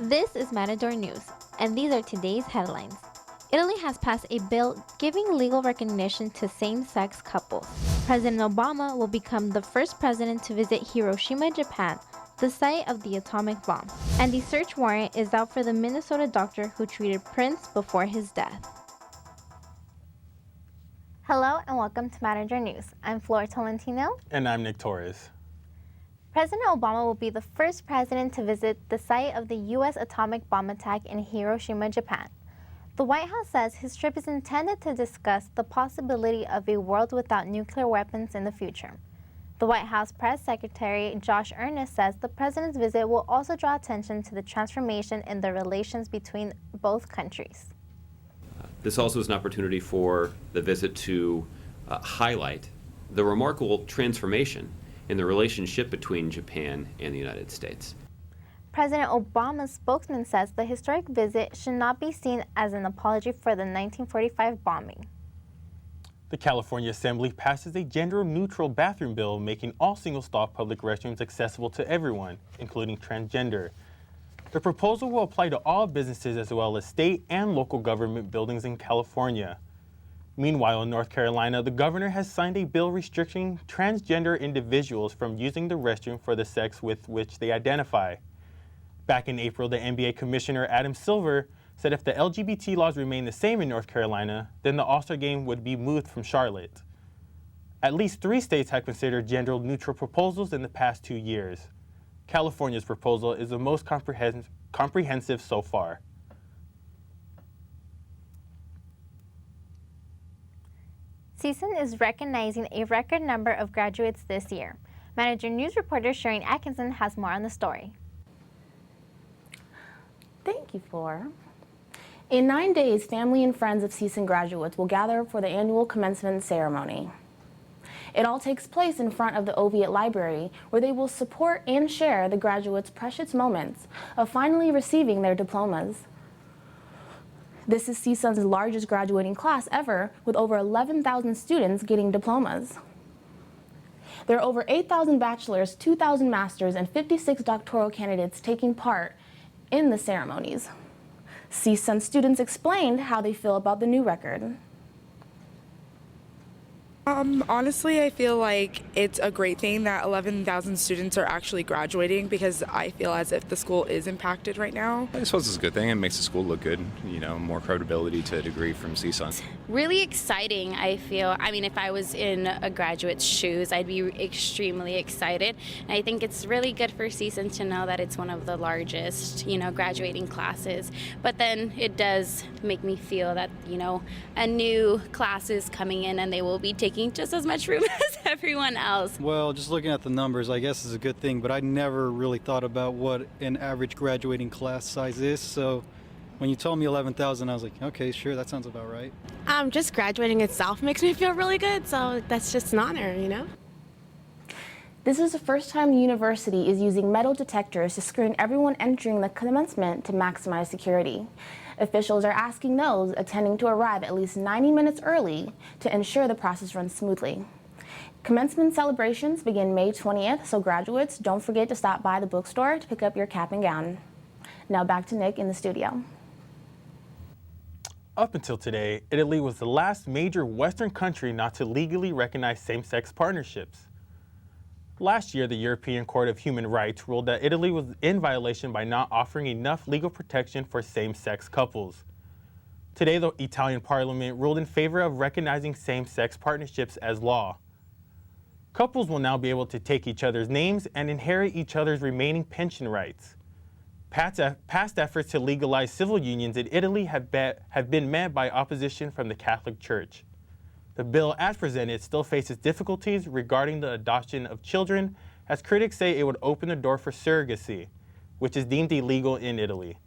This is Matador News, and these are today's headlines. Italy has passed a bill giving legal recognition to same-sex couples. President Obama will become the first president to visit Hiroshima, Japan, the site of the atomic bomb. And the search warrant is out for the Minnesota doctor who treated Prince before his death. Hello and welcome to Matador News. I'm Flor Tolentino. And I'm Nick Torres. President Obama will be the first president to visit the site of the U.S. atomic bomb attack in Hiroshima, Japan. The White House says his trip is intended to discuss the possibility of a world without nuclear weapons in the future. The White House Press Secretary Josh Earnest says the president's visit will also draw attention to the transformation in the relations between both countries. This also is an opportunity for the visit to highlight the remarkable transformation in the relationship between Japan and the United States. President Obama's spokesman says the historic visit should not be seen as an apology for the 1945 bombing. The California Assembly passes a gender-neutral bathroom bill making all single-stall public restrooms accessible to everyone, including transgender. The proposal will apply to all businesses as well as state and local government buildings in California. Meanwhile, in North Carolina, the governor has signed a bill restricting transgender individuals from using the restroom for the sex with which they identify. Back in April, the NBA Commissioner Adam Silver said if the LGBT laws remain the same in North Carolina, then the All-Star Game would be moved from Charlotte. At least 3 states have considered gender-neutral proposals in the past 2 years. California's proposal is the most comprehensive so far. CSUN is recognizing a record number of graduates this year. Manager News reporter Sheraine Atkinson has more on the story. Thank you, Flor. In 9 days, family and friends of CSUN graduates will gather for the annual commencement ceremony. It all takes place in front of the Oviatt Library, where they will support and share the graduates' precious moments of finally receiving their diplomas. This is CSUN's largest graduating class ever, with over 11,000 students getting diplomas. There are over 8,000 bachelor's, 2,000 master's, and 56 doctoral candidates taking part in the ceremonies. CSUN students explained how they feel about the new record. Honestly, I feel like it's a great thing that 11,000 students are actually graduating, because I feel as if the school is impacted right now. I suppose it's a good thing. It makes the school look good, more credibility to a degree from CSUN. Really exciting, I feel. I mean, if I was in a graduate's shoes, I'd be extremely excited. And I think it's really good for CSUN to know that it's one of the largest, graduating classes. But then it does make me feel that, a new class is coming in and they will be taking just as much room as everyone else. Well, just looking at the numbers, I guess is a good thing, but I never really thought about what an average graduating class size is, so when you told me 11,000, I was like, okay, sure, that sounds about right. Just graduating itself makes me feel really good, so that's just an honor, This is the first time the university is using metal detectors to screen everyone entering the commencement to maximize security. Officials are asking those attending to arrive at least 90 minutes early to ensure the process runs smoothly. Commencement celebrations begin May 20th, so graduates, don't forget to stop by the bookstore to pick up your cap and gown. Now back to Nick in the studio. Up until today, Italy was the last major Western country not to legally recognize same-sex partnerships. Last year, the European Court of Human Rights ruled that Italy was in violation by not offering enough legal protection for same-sex couples. Today, the Italian parliament ruled in favor of recognizing same-sex partnerships as law. Couples will now be able to take each other's names and inherit each other's remaining pension rights. Past efforts to legalize civil unions in Italy have been met by opposition from the Catholic Church. The bill, as presented, still faces difficulties regarding the adoption of children, as critics say it would open the door for surrogacy, which is deemed illegal in Italy.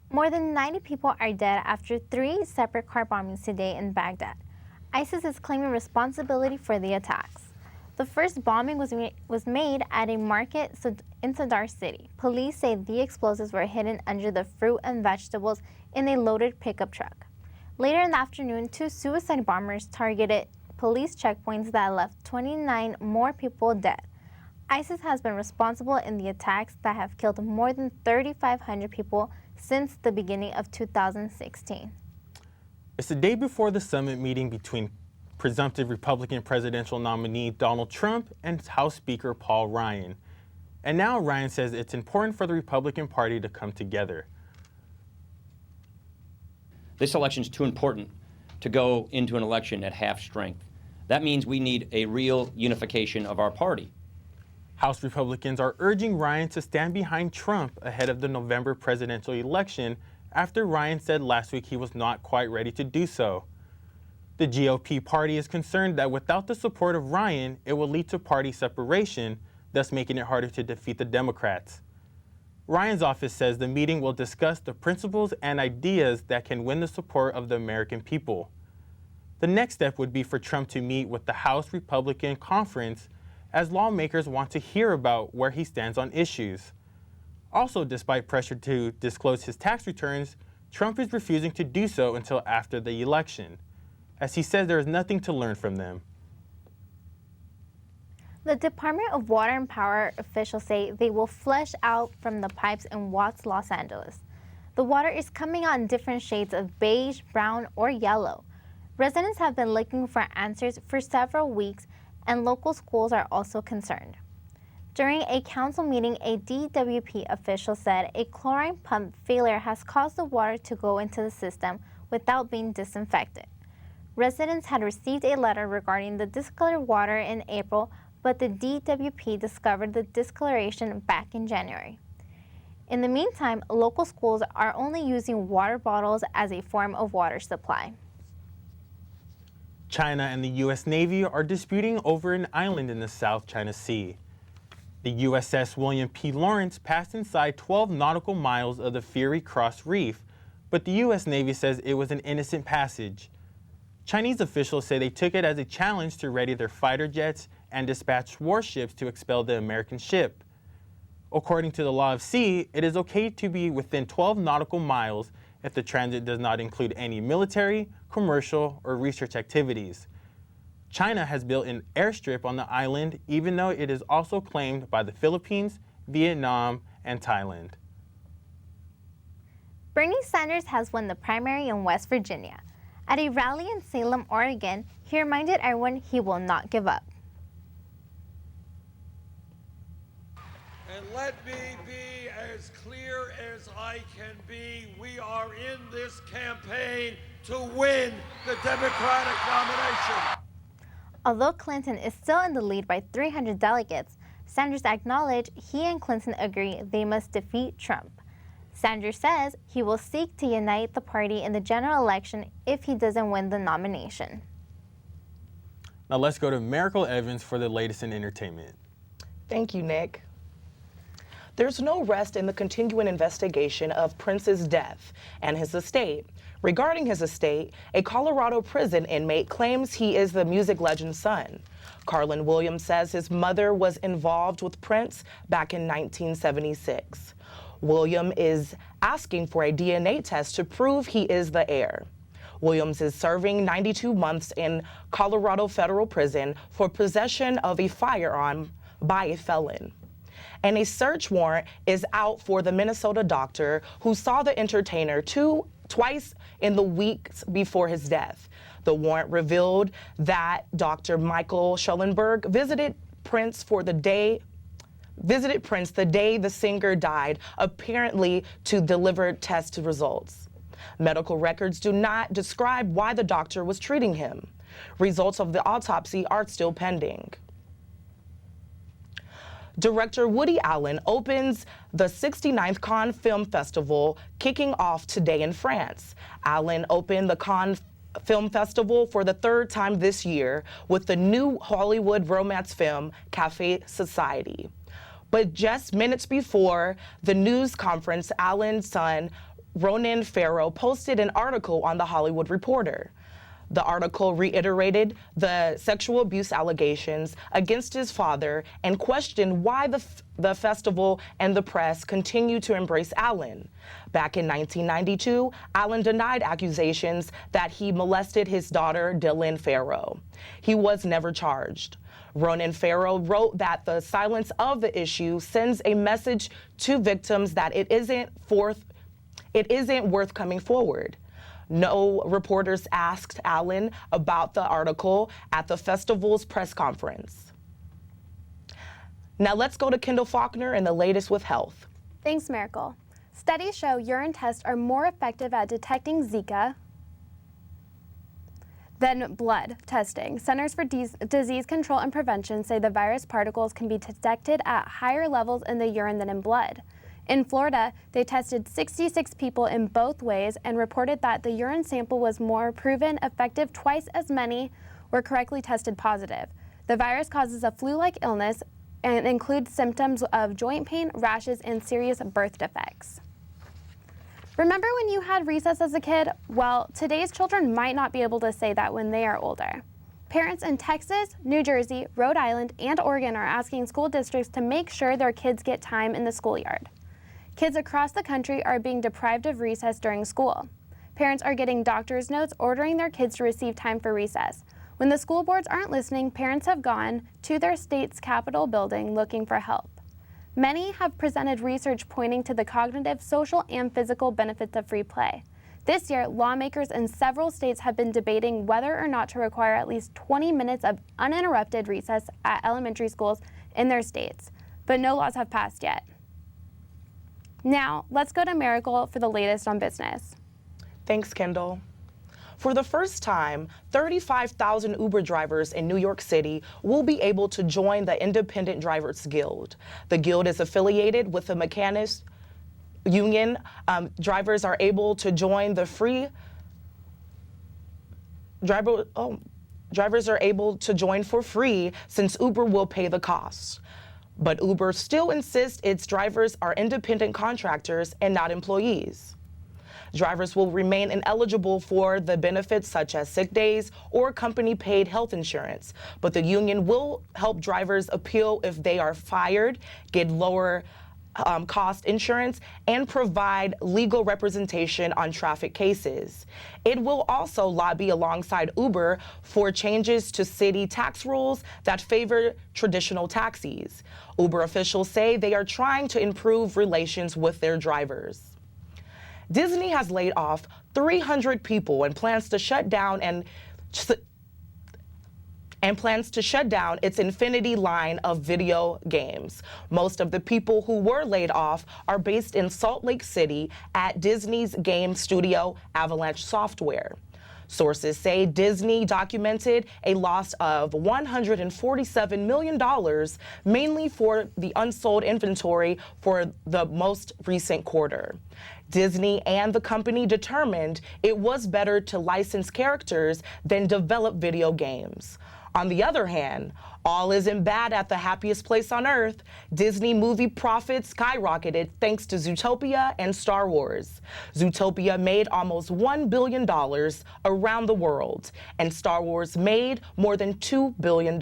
More than 90 people are dead after 3 separate car bombings today in Baghdad. ISIS is claiming responsibility for the attacks. The first bombing was made at a market in Sadr City. Police say the explosives were hidden under the fruit and vegetables in a loaded pickup truck. Later in the afternoon, 2 suicide bombers targeted police checkpoints that left 29 more people dead. ISIS has been responsible in the attacks that have killed more than 3,500 people since the beginning of 2016. It's the day before the summit meeting between presumptive Republican presidential nominee Donald Trump and House Speaker Paul Ryan. And now Ryan says it's important for the Republican Party to come together. This election is too important to go into an election at half strength. That means we need a real unification of our party. House Republicans are urging Ryan to stand behind Trump ahead of the November presidential election after Ryan said last week he was not quite ready to do so. The GOP party is concerned that without the support of Ryan, it will lead to party separation, thus making it harder to defeat the Democrats. Ryan's office says the meeting will discuss the principles and ideas that can win the support of the American people. The next step would be for Trump to meet with the House Republican Conference, as lawmakers want to hear about where he stands on issues. Also, despite pressure to disclose his tax returns, Trump is refusing to do so until after the election, as he says there is nothing to learn from them. The Department of Water and Power officials say they will flush out from the pipes in Watts, Los Angeles. The water is coming out in different shades of beige, brown, or yellow. Residents have been looking for answers for several weeks, and local schools are also concerned. During a council meeting, a DWP official said a chlorine pump failure has caused the water to go into the system without being disinfected. Residents had received a letter regarding the discolored water in April, but the DWP discovered the discoloration back in January. In the meantime, local schools are only using water bottles as a form of water supply. China and the U.S. Navy are disputing over an island in the South China Sea. The USS William P. Lawrence passed inside 12 nautical miles of the Fury Cross Reef, but the U.S. Navy says it was an innocent passage. Chinese officials say they took it as a challenge to ready their fighter jets and dispatch warships to expel the American ship. According to the law of sea, it is okay to be within 12 nautical miles if the transit does not include any military, commercial, or research activities. China has built an airstrip on the island, even though it is also claimed by the Philippines, Vietnam, and Thailand. Bernie Sanders has won the primary in West Virginia. At a rally in Salem, Oregon, he reminded everyone he will not give up. And let me be as clear as I can be. We are in this campaign to win the Democratic nomination. Although Clinton is still in the lead by 300 delegates, Sanders acknowledged he and Clinton agree they must defeat Trump. Sanders says he will seek to unite the party in the general election if he doesn't win the nomination. Now let's go to Miracle Evans for the latest in entertainment. Thank you, Nick. There's no rest in the continuing investigation of Prince's death and his estate. Regarding his estate, a Colorado prison inmate claims he is the music legend's son. Carlin Williams says his mother was involved with Prince back in 1976. Williams is asking for a DNA test to prove he is the heir. Williams is serving 92 months in Colorado federal prison for possession of a firearm by a felon. And a search warrant is out for the Minnesota doctor who saw the entertainer twice in the weeks before his death. The warrant revealed that Dr. Michael Schellenberg visited Prince the day the singer died, apparently to deliver test results. Medical records do not describe why the doctor was treating him. Results of the autopsy are still pending. Director Woody Allen opens the 69th Cannes Film Festival, kicking off today in France. Allen opened the Cannes Film Festival for the third time this year with the new Hollywood romance film, Café Society. But just minutes before the news conference, Allen's son, Ronan Farrow, posted an article on The Hollywood Reporter. The article reiterated the sexual abuse allegations against his father and questioned why the festival and the press continue to embrace Allen. Back in 1992, Allen denied accusations that he molested his daughter, Dylan Farrow. He was never charged. Ronan Farrow wrote that the silence of the issue sends a message to victims that it isn't worth coming forward. No reporters asked Allen about the article at the festival's press conference. Now let's go to Kendall Faulkner and the latest with health. Thanks, Miracle. Studies show urine tests are more effective at detecting Zika than blood testing. Centers for Disease Control and Prevention say the virus particles can be detected at higher levels in the urine than in blood. In Florida, they tested 66 people in both ways and reported that the urine sample was more proven effective. Twice as many were correctly tested positive. The virus causes a flu-like illness and includes symptoms of joint pain, rashes, and serious birth defects. Remember when you had recess as a kid? Well, today's children might not be able to say that when they are older. Parents in Texas, New Jersey, Rhode Island, and Oregon are asking school districts to make sure their kids get time in the schoolyard. Kids across the country are being deprived of recess during school. Parents are getting doctor's notes ordering their kids to receive time for recess. When the school boards aren't listening, parents have gone to their state's Capitol building looking for help. Many have presented research pointing to the cognitive, social, and physical benefits of free play. This year, lawmakers in several states have been debating whether or not to require at least 20 minutes of uninterrupted recess at elementary schools in their states, but no laws have passed yet. Now, let's go to Miracle for the latest on business. Thanks, Kendall. For the first time, 35,000 Uber drivers in New York City will be able to join the Independent Drivers Guild. The guild is affiliated with the Mechanics Union. Drivers are able to join the drivers are able to join for free since Uber will pay the costs. But Uber still insists its drivers are independent contractors and not employees. Drivers will remain ineligible for the benefits such as sick days or company-paid health insurance, but the union will help drivers appeal if they are fired, get lower cost insurance, and provide legal representation on traffic cases. It will also lobby alongside Uber for changes to city tax rules that favor traditional taxis. Uber officials say they are trying to improve relations with their drivers. Disney has laid off 300 people and plans to shut down its Infinity line of video games. Most of the people who were laid off are based in Salt Lake City at Disney's game studio, Avalanche Software. Sources say Disney documented a loss of $147 million, mainly for the unsold inventory for the most recent quarter. Disney and the company determined it was better to license characters than develop video games. On the other hand, all isn't bad at the happiest place on earth. Disney movie profits skyrocketed thanks to Zootopia and Star Wars. Zootopia made almost $1 billion around the world, and Star Wars made more than $2 billion.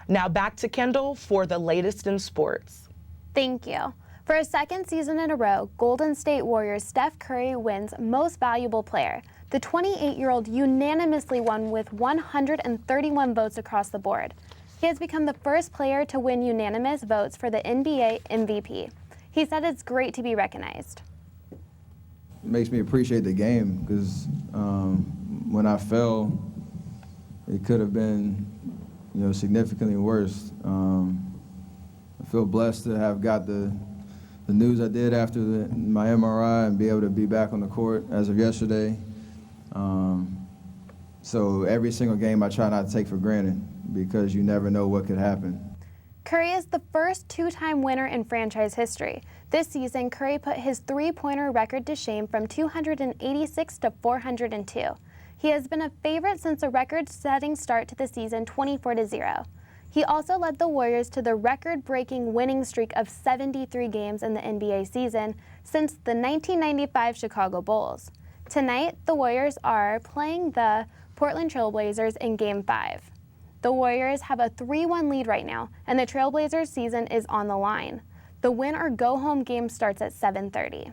Now back to Kendall for the latest in sports. Thank you. For a second season in a row, Golden State Warriors Steph Curry wins Most Valuable Player. The 28-year-old unanimously won with 131 votes across the board. He has become the first player to win unanimous votes for the NBA MVP. He said it's great to be recognized. It makes me appreciate the game because when I fell, it could have been, significantly worse. I feel blessed to have got the news I did after my MRI and be able to be back on the court as of yesterday. So every single game I try not to take for granted because you never know what could happen. Curry is the first two-time winner in franchise history. This season, Curry put his three-pointer record to shame from 286 to 402. He has been a favorite since a record-setting start to the season 24-0. He also led the Warriors to the record-breaking winning streak of 73 games in the NBA season since the 1995 Chicago Bulls. Tonight, the Warriors are playing the Portland Trail Blazers in Game 5. The Warriors have a 3-1 lead right now, and the Trailblazers season is on the line. The win or go-home game starts at 7:30.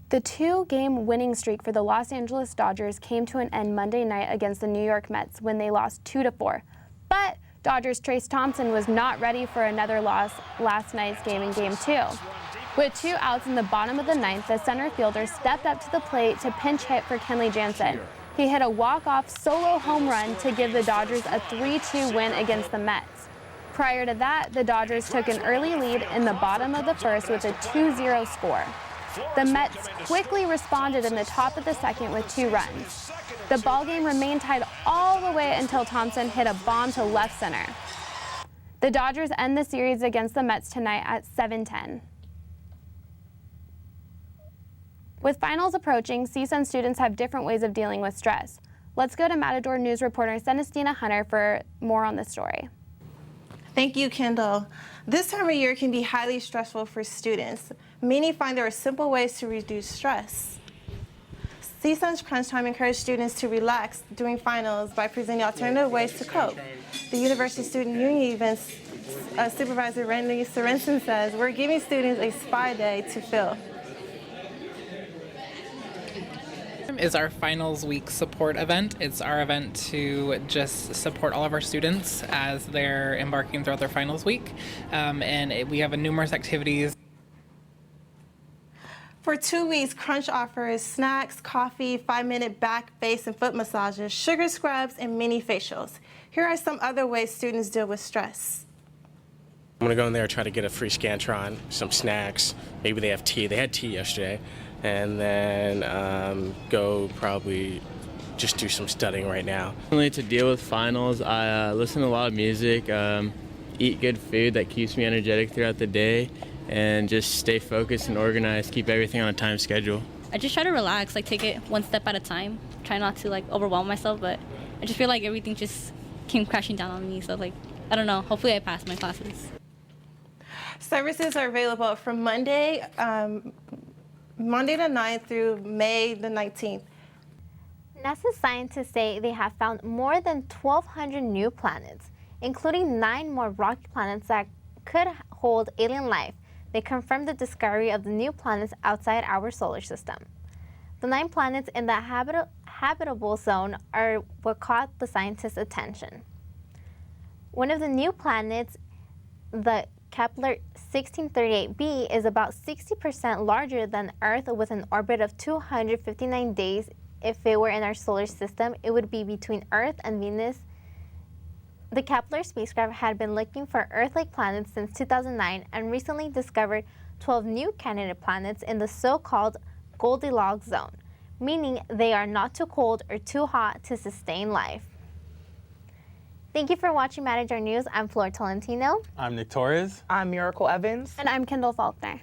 The 2-game winning streak for the Los Angeles Dodgers came to an end Monday night against the New York Mets when they lost 2-4. But Dodgers' Trace Thompson was not ready for another loss last night's game in Game 2. With 2 outs in the bottom of the ninth, the center fielder stepped up to the plate to pinch hit for Kenley Jansen. He hit a walk-off solo home run to give the Dodgers a 3-2 win against the Mets. Prior to that, the Dodgers took an early lead in the bottom of the first with a 2-0 score. The Mets quickly responded in the top of the second with 2 runs. The ballgame remained tied all the way until Thompson hit a bomb to left center. The Dodgers end the series against the Mets tonight at 7:10. With finals approaching, CSUN students have different ways of dealing with stress. Let's go to Matador News reporter Sanestina Hunter for more on this story. Thank you, Kendall. This time of year can be highly stressful for students. Many find there are simple ways to reduce stress. CSUN's Crunch Time encouraged students to relax during finals by presenting alternative ways to cope. The University Student Union events Supervisor Sorenson says, "We're giving students a spa day to feel." Is our finals week support event. It's our event to just support all of our students as they're embarking throughout their finals week. We have numerous activities. For 2 weeks, Crunch offers snacks, coffee, 5-minute back, face, and foot massages, sugar scrubs, and mini facials. Here are some other ways students deal with stress. I'm gonna go in there and try to get a free Scantron, some snacks. Maybe they have tea. They had tea yesterday. And then go probably just do some studying right now. To deal with finals, I listen to a lot of music, eat good food that keeps me energetic throughout the day, and just stay focused and organized, keep everything on a time schedule. I just try to relax, take it one step at a time. Try not to overwhelm myself, but I just feel like everything just came crashing down on me. So I don't know, hopefully I pass my classes. Services are available from Monday the 9th through May the 19th. NASA scientists say they have found more than 1,200 new planets, including 9 more rocky planets that could hold alien life. They confirmed the discovery of the new planets outside our solar system. The 9 planets in the habitable zone are what caught the scientists' attention. One of the new planets, the Kepler 1638b, is about 60% larger than Earth with an orbit of 259 days. If it were in our solar system, it would be between Earth and Venus. The Kepler spacecraft had been looking for Earth-like planets since 2009 and recently discovered 12 new candidate planets in the so-called Goldilocks zone, meaning they are not too cold or too hot to sustain life. Thank you for watching Matador News. I'm Flor Tolentino. I'm Nick Torres. I'm Miracle Evans. And I'm Kendall Faulkner.